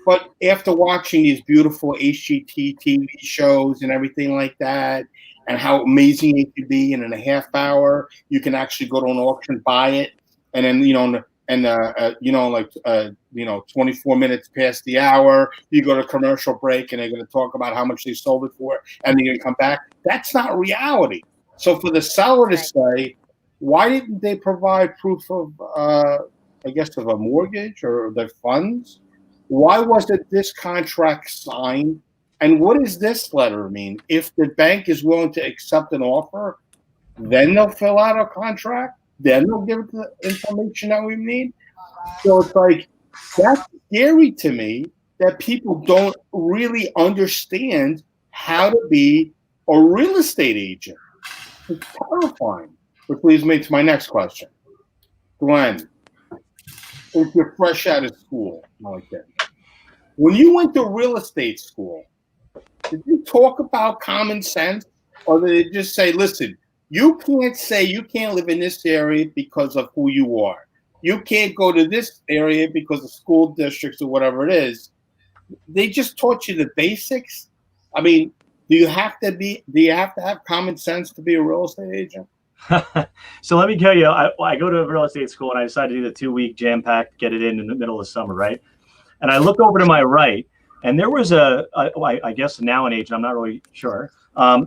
Speaker 1: but after watching these beautiful HGT TV shows and everything like that, and how amazing it could be, and in a half hour you can actually go to an auction, buy it, and then 24 minutes past the hour, you go to commercial break, and they're going to talk about how much they sold it for, and they're going to come back. That's not reality. So for the seller to say, why didn't they provide proof of, of a mortgage or their funds? Why wasn't this contract signed? And what does this letter mean? If the bank is willing to accept an offer, then they'll fill out a contract. Then they'll give it the information that we need. So it's like, that's scary to me that people don't really understand how to be a real estate agent. It's terrifying. Which leads me to my next question. Glenn, if you're fresh out of school, like that, when you went to real estate school, did you talk about common sense, or did they just say, listen, you can't live in this area because of who you are. You can't go to this area because of school districts or whatever it is. They just taught you the basics. I mean, do you have to have common sense to be a real estate agent?
Speaker 2: So let me tell you, I go to a real estate school and I decided to do the 2-week jam-packed, get it in the middle of summer, right? And I looked over to my right, and there was I guess now an agent, I'm not really sure,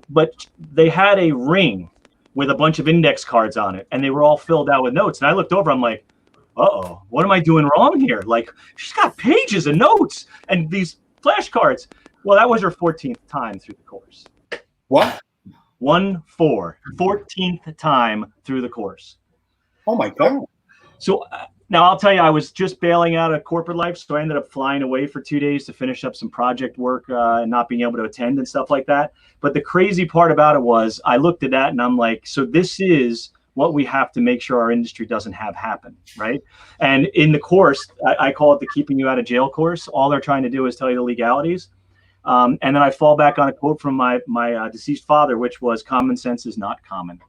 Speaker 2: but they had a ring with a bunch of index cards on it, and they were all filled out with notes. And I looked over, I'm like, uh-oh, what am I doing wrong here? Like, she's got pages of notes and these flashcards. Well, that was her 14th time through the course.
Speaker 1: What?
Speaker 2: 14th time through the course.
Speaker 1: Oh my God.
Speaker 2: So now I'll tell you, I was just bailing out of corporate life, so I ended up flying away for 2 days to finish up some project work and not being able to attend and stuff like that. But the crazy part about it was I looked at that and I'm like, so this is what we have to make sure our industry doesn't have happen, right? And in the course, I call it the keeping you out of jail course. All they're trying to do is tell you the legalities. And then I fall back on a quote from my deceased father, which was, common sense is not common.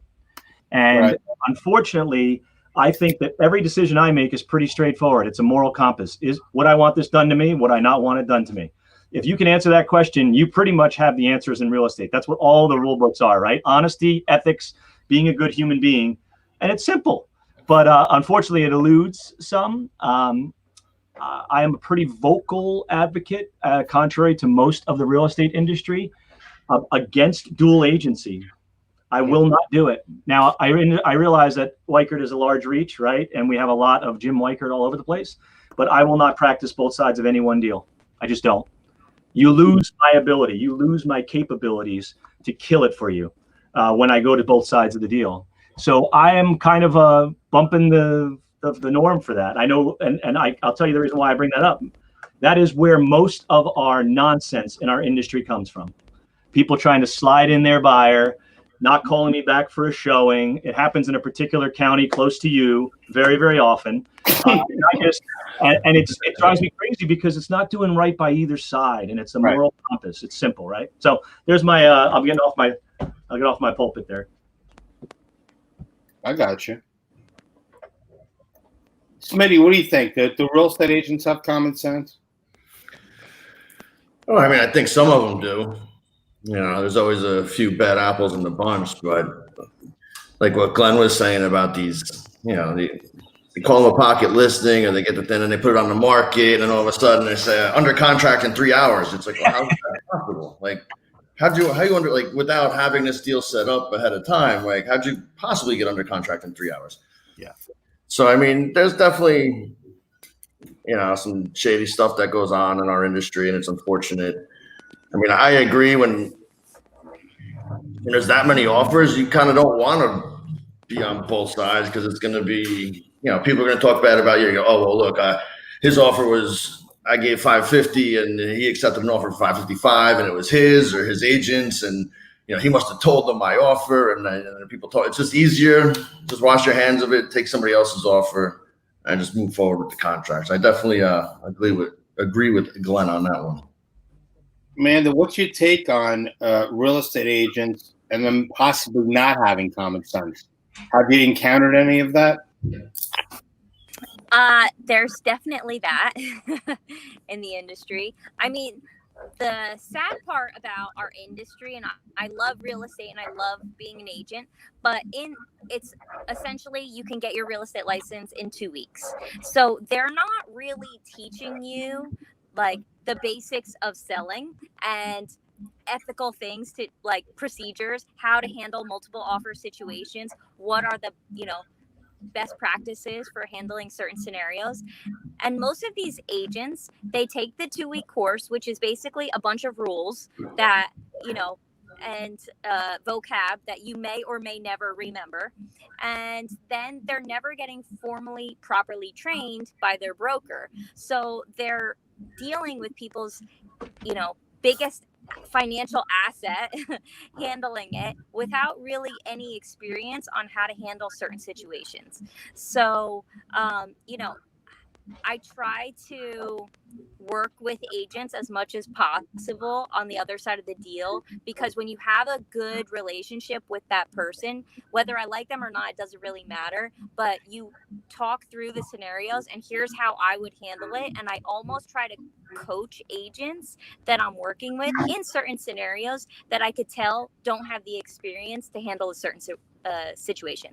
Speaker 2: And unfortunately, I think that every decision I make is pretty straightforward. It's a moral compass. Is would I want this done to me? Would I not want it done to me? If you can answer that question, you pretty much have the answers in real estate. That's what all the rule books are, right? Honesty, ethics, being a good human being. And it's simple. But unfortunately, it eludes some. I am a pretty vocal advocate, contrary to most of the real estate industry, against dual agency. I will not do it. Now, I realize that Weichert is a large reach, right? And we have a lot of Jim Weichert all over the place, but I will not practice both sides of any one deal. I just don't. You lose my ability. You lose my capabilities to kill it for you when I go to both sides of the deal. So I am kind of bumping the norm for that. I know, and I'll tell you the reason why I bring that up. That is where most of our nonsense in our industry comes from. People trying to slide in their buyer, not calling me back for a showing. It happens in a particular county close to you very, very often. It drives me crazy because it's not doing right by either side, and it's a moral compass. It's simple, right? So there's my. I'll get off my pulpit there.
Speaker 1: I got you. Smitty, what do you think? Do real estate agents have common sense?
Speaker 3: Oh, I mean, I think some of them do. You know, there's always a few bad apples in the bunch, but like what Glenn was saying about these, you know, they call them a pocket listing, or they get the thing and they put it on the market, and all of a sudden they say under contract in 3 hours. It's like, well, how is that possible? Like, how you under, like, without having this deal set up ahead of time, like, how'd you possibly get under contract in 3 hours?
Speaker 2: Yeah.
Speaker 3: So, I mean, there's definitely, you know, some shady stuff that goes on in our industry, and it's unfortunate. I mean, I agree when there's that many offers, you kind of don't want to be on both sides, because it's going to be, you know, people are going to talk bad about you. You go, oh, well, look, his offer was, I gave $550 and he accepted an offer for $555, and it was his or his agent's, and, you know, he must have told them my offer, and people talk. It's just easier. Just wash your hands of it, take somebody else's offer, and just move forward with the contracts. I definitely agree with agree with Glenn on that one.
Speaker 1: Amanda, what's your take on real estate agents and them possibly not having common sense? Have you encountered any of that?
Speaker 4: There's definitely that in the industry. I mean, the sad part about our industry, and I love real estate and I love being an agent, but it's essentially you can get your real estate license in 2 weeks. So they're not really teaching you like the basics of selling and ethical things, to like procedures, how to handle multiple offer situations, what are the, best practices for handling certain scenarios. And most of these agents, they take the 2-week course, which is basically a bunch of rules that, and vocab that you may or may never remember. And then they're never getting formally, properly trained by their broker. So they're dealing with people's, biggest financial asset, handling it without really any experience on how to handle certain situations. So, I try to work with agents as much as possible on the other side of the deal, because when you have a good relationship with that person, whether I like them or not, it doesn't really matter, but you talk through the scenarios and here's how I would handle it. And I almost try to coach agents that I'm working with in certain scenarios that I could tell don't have the experience to handle a certain situation.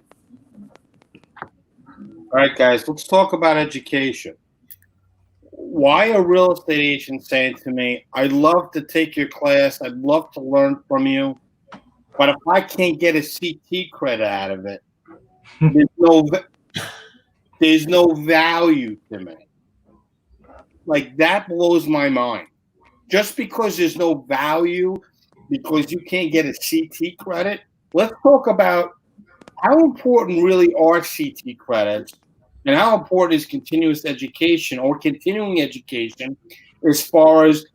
Speaker 1: All right, guys, let's talk about education. Why are real estate agents saying to me, I'd love to take your class, I'd love to learn from you, but if I can't get a CT credit out of it, there's no value to me. Like, that blows my mind. Just because there's no value, because you can't get a CT credit, let's talk about how important really are CT credits and how important is continuous education or continuing education as far as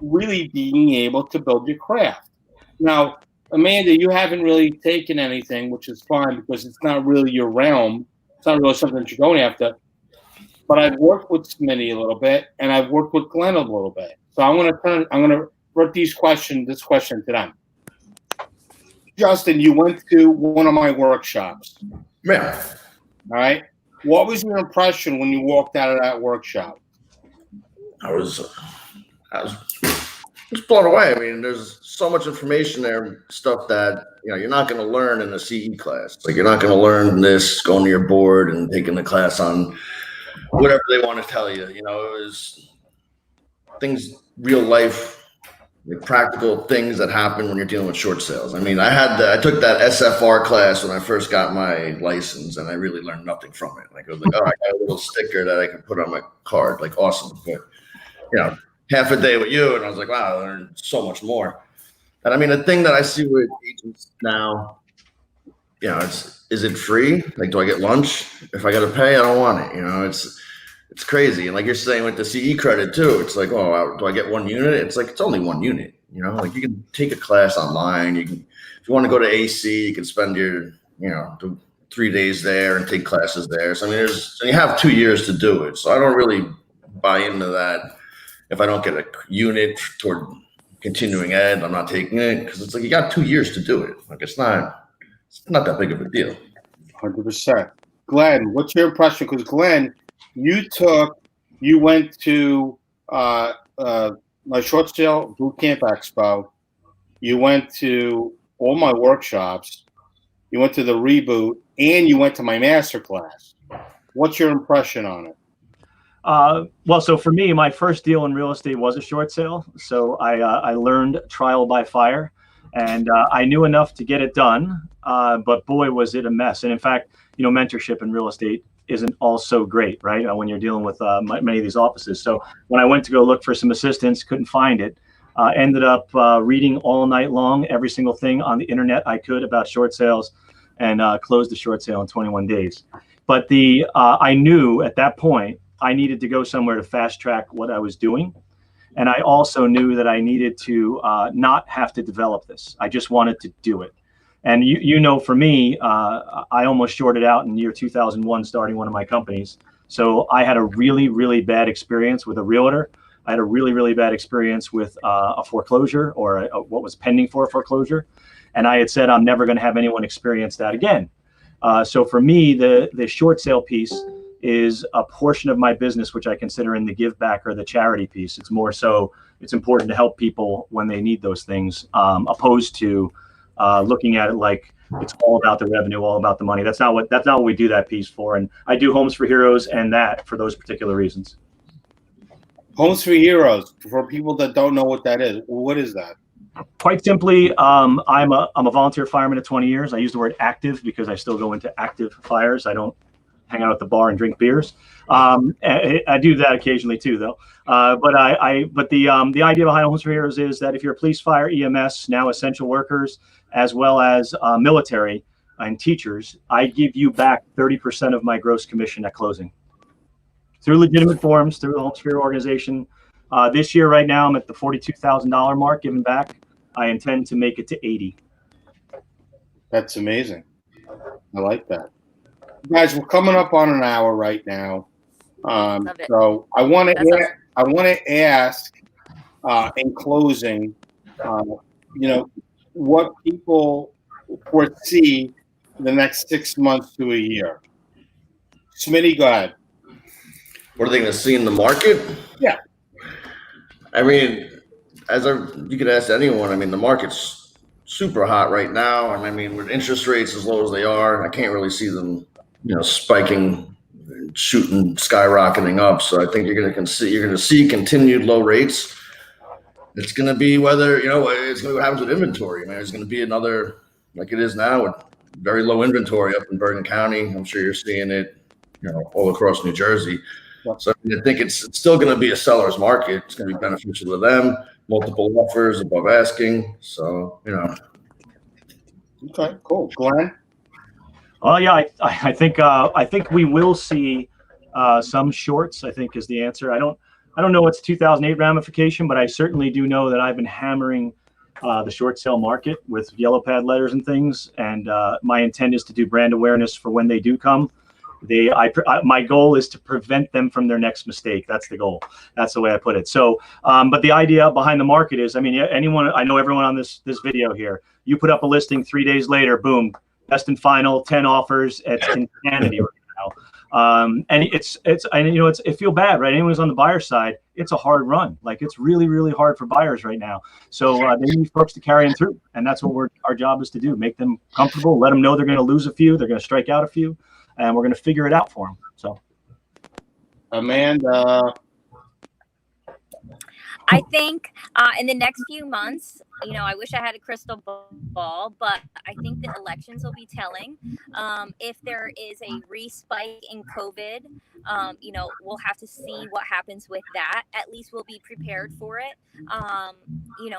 Speaker 1: really being able to build your craft. Now, Amanda, you haven't really taken anything, which is fine because it's not really your realm. It's not really something that you're going after. But I've worked with Smitty a little bit, and I've worked with Glenn a little bit. So I'm gonna put this question to them. Justin, you went to one of my workshops.
Speaker 3: Yeah.
Speaker 1: All right. What was your impression when you walked out of that workshop?
Speaker 3: I was blown away. I mean, there's so much information there, stuff that you're not going to learn in a CE class. Like, you're not going to learn this going to your board and taking the class on whatever they want to tell you. It was things, real life, like practical things that happen when you're dealing with short sales. I mean, I took that SFR class when I first got my license, and I really learned nothing from it. Like, I was like, oh, I got a little sticker that I can put on my card. Like, awesome. But, half a day with you, and I was like, wow, I learned so much more. And I mean, the thing that I see with agents now, is it free? Like, do I get lunch? If I got to pay, I don't want it. It's crazy. And like you're saying with the CE credit too, it's like, oh, do I get one unit? It's like, it's only one unit, like you can take a class online. If you want to go to AC, you can spend your, 3 days there and take classes there. So, I mean, you have 2 years to do it. So I don't really buy into that. If I don't get a unit toward continuing ed, I'm not taking it, because it's like, you got 2 years to do it. Like, it's not that big of a deal.
Speaker 1: 100%. Glenn, what's your impression? Because Glenn, you went to my short sale boot camp expo. You went to all my workshops. You went to the reboot, and you went to my master class. What's your impression on it?
Speaker 2: Well, so for me, my first deal in real estate was a short sale. So I learned trial by fire, and I knew enough to get it done. But boy, was it a mess. And in fact, mentorship in real estate isn't all so great, right? When you're dealing with many of these offices. So when I went to go look for some assistance, couldn't find it. Ended up reading all night long, every single thing on the internet I could about short sales, and closed the short sale in 21 days. But I knew at that point I needed to go somewhere to fast track what I was doing. And I also knew that I needed to not have to develop this. I just wanted to do it. And for me, I almost shorted out in year 2001, starting one of my companies. So I had a really, really bad experience with a realtor I had a really, really bad experience with a foreclosure or what was pending for a foreclosure. And I had said, I'm never going to have anyone experience that again. So for me, the short sale piece is a portion of my business, which I consider in the give back or the charity piece. It's more so it's important to help people when they need those things, opposed to looking at it like it's all about the revenue, all about the money. That's not what we do that piece for. And I do Homes for Heroes and that for those particular reasons.
Speaker 1: Homes for Heroes, for people that don't know what that is, what is that?
Speaker 2: Quite simply, I'm a volunteer fireman at 20 years. I use the word active because I still go into active fires. I don't hang out at the bar and drink beers. I do that occasionally too, though. But the idea behind Homes for Heroes is that if you're a police, fire, EMS, now essential workers, as well as military and teachers, I give you back 30% of my gross commission at closing through legitimate forms, through the Homes for Heroes organization. This year, right now, I'm at the $42,000 mark giving back. I intend to make it to 80.
Speaker 1: That's amazing. I like that. Guys, we're coming up on an hour right now. So I want to ask in closing, what people foresee the next 6 months to a year. Smitty, go ahead.
Speaker 3: What are they going to see in the market?
Speaker 1: Yeah.
Speaker 3: I mean, you could ask anyone. I mean, the market's super hot right now, and I mean, with interest rates as low as they are, I can't really see them, spiking, shooting, skyrocketing up. So I think you're going to see continued low rates. It's going to be whether it's going to be what happens with inventory. I mean, there's going to be another, like it is now, with very low inventory up in Bergen County. I'm sure you're seeing it, all across New Jersey. So I think it's still going to be a seller's market. It's going to be beneficial to them. Multiple offers above asking. So,
Speaker 1: Okay, cool. Glenn?
Speaker 2: Oh yeah, I think we will see some shorts, I think is the answer. I don't know what's 2008 ramification, but I certainly do know that I've been hammering the short sale market with yellow pad letters and things. And my intent is to do brand awareness for when they do come. My goal is to prevent them from their next mistake. That's the goal. That's the way I put it. So, but the idea behind the market is, I know everyone on this video here, you put up a listing 3 days later, boom, best and final, 10 offers. It's insanity right now. And it feel bad, right? Anyone who's on the buyer side, it's a hard run. Like it's really, really hard for buyers right now. So they need folks to carry them through. And that's what our job is to do. Make them comfortable, let them know they're going to lose a few, they're going to strike out a few. And we're going to figure it out for them. So,
Speaker 1: Amanda,
Speaker 4: I think in the next few months, I wish I had a crystal ball, but I think the elections will be telling. If there is a respike in COVID, we'll have to see what happens with that. At least we'll be prepared for it,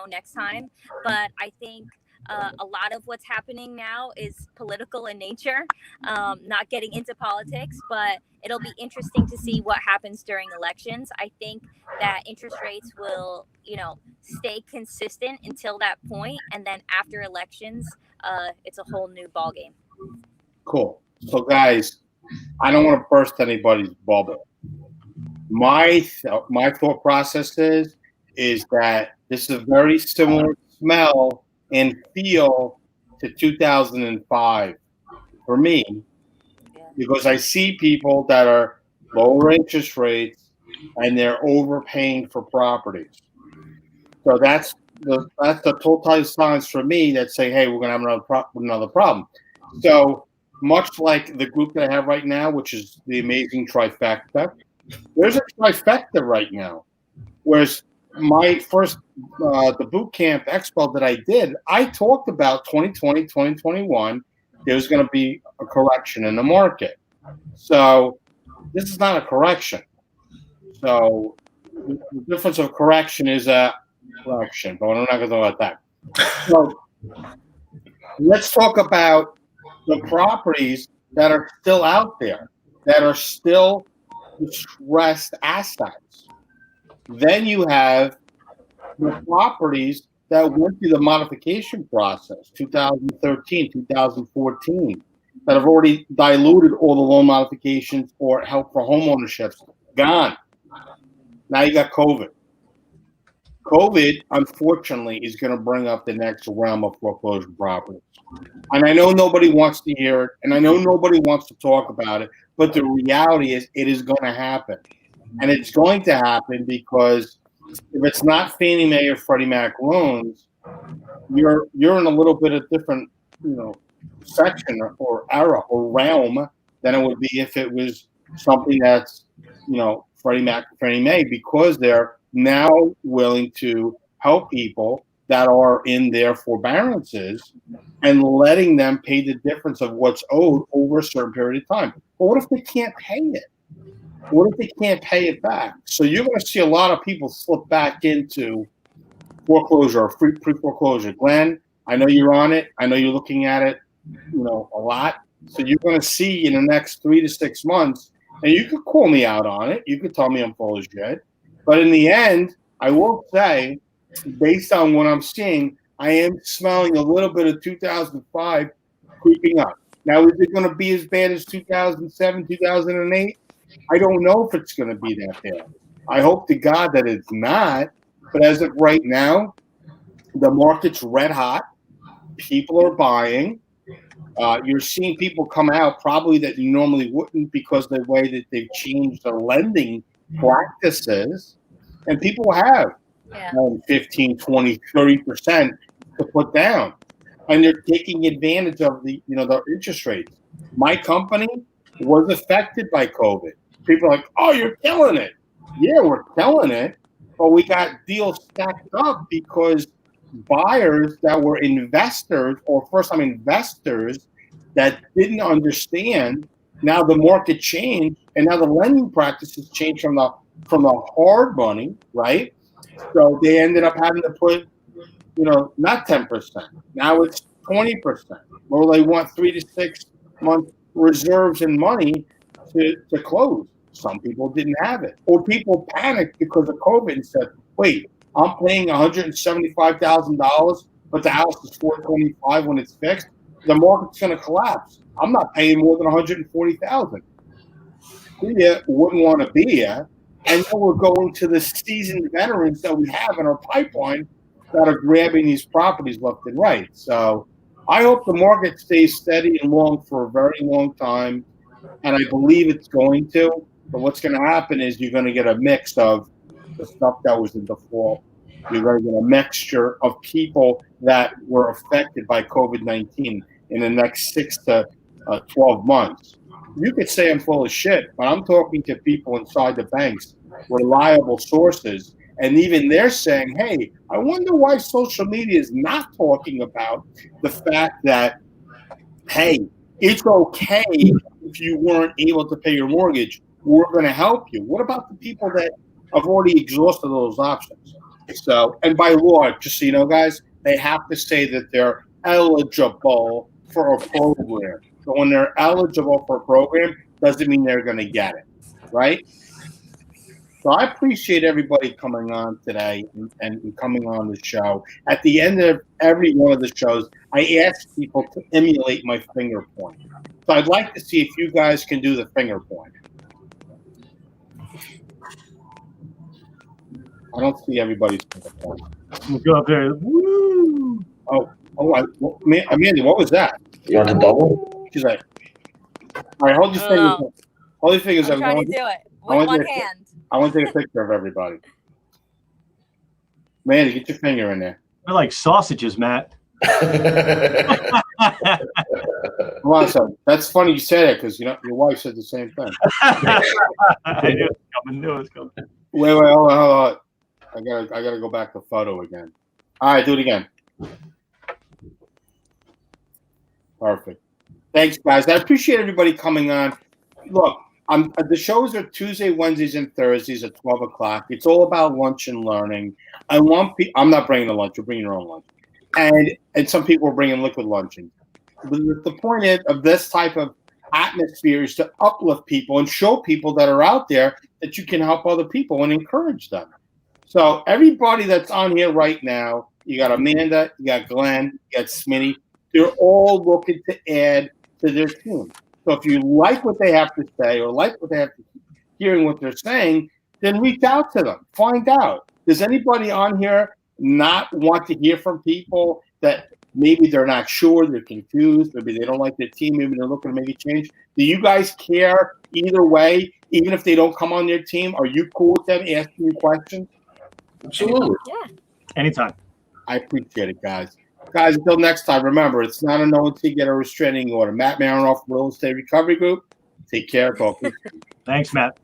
Speaker 4: next time. But I think a lot of what's happening now is political in nature, not getting into politics, but it'll be interesting to see what happens during elections. I think that interest rates will, stay consistent until that point, and then after elections, it's a whole new ballgame.
Speaker 1: Cool. So guys, I don't want to burst anybody's bubble. My thought process is that this is a very similar smell and feel to 2005 for me, because I see people that are lower interest rates and they're overpaying for properties. So that's the total signs for me that say, hey, we're gonna have another problem. So much like the group that I have right now, which is the amazing trifecta, there's a trifecta right now. Whereas my first the boot camp expo that I did, I talked about 2020, 2021. There's going to be a correction in the market. So this is not a correction. So the difference of correction is a correction, but I'm not going to talk about that. So let's talk about the properties that are still out there, that are still distressed assets. Then you have the properties that went through the modification process, 2013, 2014, that have already diluted all the loan modifications or help for home ownership. Gone. Now you got COVID. COVID, unfortunately, is going to bring up the next realm of foreclosure properties. And I know nobody wants to hear it, and I know nobody wants to talk about it, but the reality is it is going to happen. And it's going to happen because if it's not Fannie Mae or Freddie Mac loans, you're in a little bit of different, section or era or realm than it would be if it was something that's, Freddie Mac or Fannie Mae, because they're now willing to help people that are in their forbearances and letting them pay the difference of what's owed over a certain period of time. But what if they can't pay it? What if they can't pay it back? So you're going to see a lot of people slip back into foreclosure or pre-foreclosure. Glenn, I know you're on it. I know you're looking at it, a lot. So you're going to see in the next 3 to 6 months, and you could call me out on it. You could tell me I'm full of shit. But in the end, I will say, based on what I'm seeing, I am smelling a little bit of 2005 creeping up. Now, is it going to be as bad as 2007, 2008? I don't know if it's going to be that bad. I hope to God that it's not. But as of right now, the market's red hot. People are buying. You're seeing people come out probably that you normally wouldn't because of the way that they've changed their lending practices. And people have 15, 20, 30% to put down. And they're taking advantage of the interest rates. My company was affected by COVID. People are like, oh, you're killing it. Yeah, we're killing it. But we got deals stacked up because buyers that were investors or first-time investors that didn't understand, now the market changed, and now the lending practices changed from the hard money, right? So they ended up having to put, not 10%. Now it's 20%. Well, they want 3 to 6 month reserves and money to close. Some people didn't have it. Or people panicked because of COVID and said, wait, I'm paying $175,000, but the house is $425 when it's fixed. The market's going to collapse. I'm not paying more than $140,000. Yeah, wouldn't want to be here. And then we're going to the seasoned veterans that we have in our pipeline that are grabbing these properties left and right. So I hope the market stays steady and long for a very long time, and I believe it's going to. But what's going to happen is you're going to get a mix of the stuff that was in default. You're going to get a mixture of people that were affected by COVID-19 in the next 6 to 12 months. You could say I'm full of shit, but I'm talking to people inside the banks, reliable sources, and even they're saying, hey, I wonder why social media is not talking about the fact that, hey, it's okay if you weren't able to pay your mortgage. We're going to help you. What about the people that have already exhausted those options? So, and by law, just so you know, guys, they have to say that they're eligible for a program. So when they're eligible for a program, doesn't mean they're going to get it, right? So I appreciate everybody coming on today and coming on the show. At the end of every one of the shows, I ask people to emulate my finger point. So I'd like to see if you guys can do the finger point. I don't see everybody's finger point.
Speaker 2: We'll go up there. Woo!
Speaker 1: Amanda, what was that?
Speaker 3: You want to double?
Speaker 1: She's like, all right, hold your fingers. Hold your fingers.
Speaker 4: I'm trying to do it with one hand.
Speaker 1: I want to take a picture of everybody. Amanda, get your finger in there.
Speaker 2: They're like sausages, Matt.
Speaker 1: Come on, son. That's funny you say that because your wife said the same thing.
Speaker 2: I knew it was coming.
Speaker 1: Wait, hold on. I gotta go back to photo again. All right, do it again. Perfect. Thanks, guys. I appreciate everybody coming on. Look, the shows are Tuesday, Wednesdays, and Thursdays at 12 o'clock. It's all about lunch and learning. I'm not bringing the lunch. You're bringing your own lunch. And some people are bringing liquid luncheon. The point of this type of atmosphere is to uplift people and show people that are out there that you can help other people and encourage them. So everybody that's on here right now, you got Amanda, you got Glenn, you got Smitty. They're all looking to add to their team. So if you like what they have to say or like what they have to hearing what they're saying, then reach out to them. Find out. Does anybody on here not want to hear from people that maybe they're not sure, they're confused, maybe they don't like their team, maybe they're looking to make a change? Do you guys care either way, even if they don't come on their team? Are you cool with them asking you questions?
Speaker 3: Absolutely.
Speaker 4: Yeah.
Speaker 2: Anytime.
Speaker 1: I appreciate it, guys. Guys, until next time, remember, it's not a no until you get a restraining order. Matt Maronoff, Real Estate Recovery Group. Take care, folks.
Speaker 2: Thanks, Matt.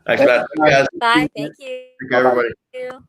Speaker 3: Thanks, Matt. Thanks, guys.
Speaker 4: Bye. Thank you.
Speaker 3: Take care, everybody.
Speaker 4: Thank you.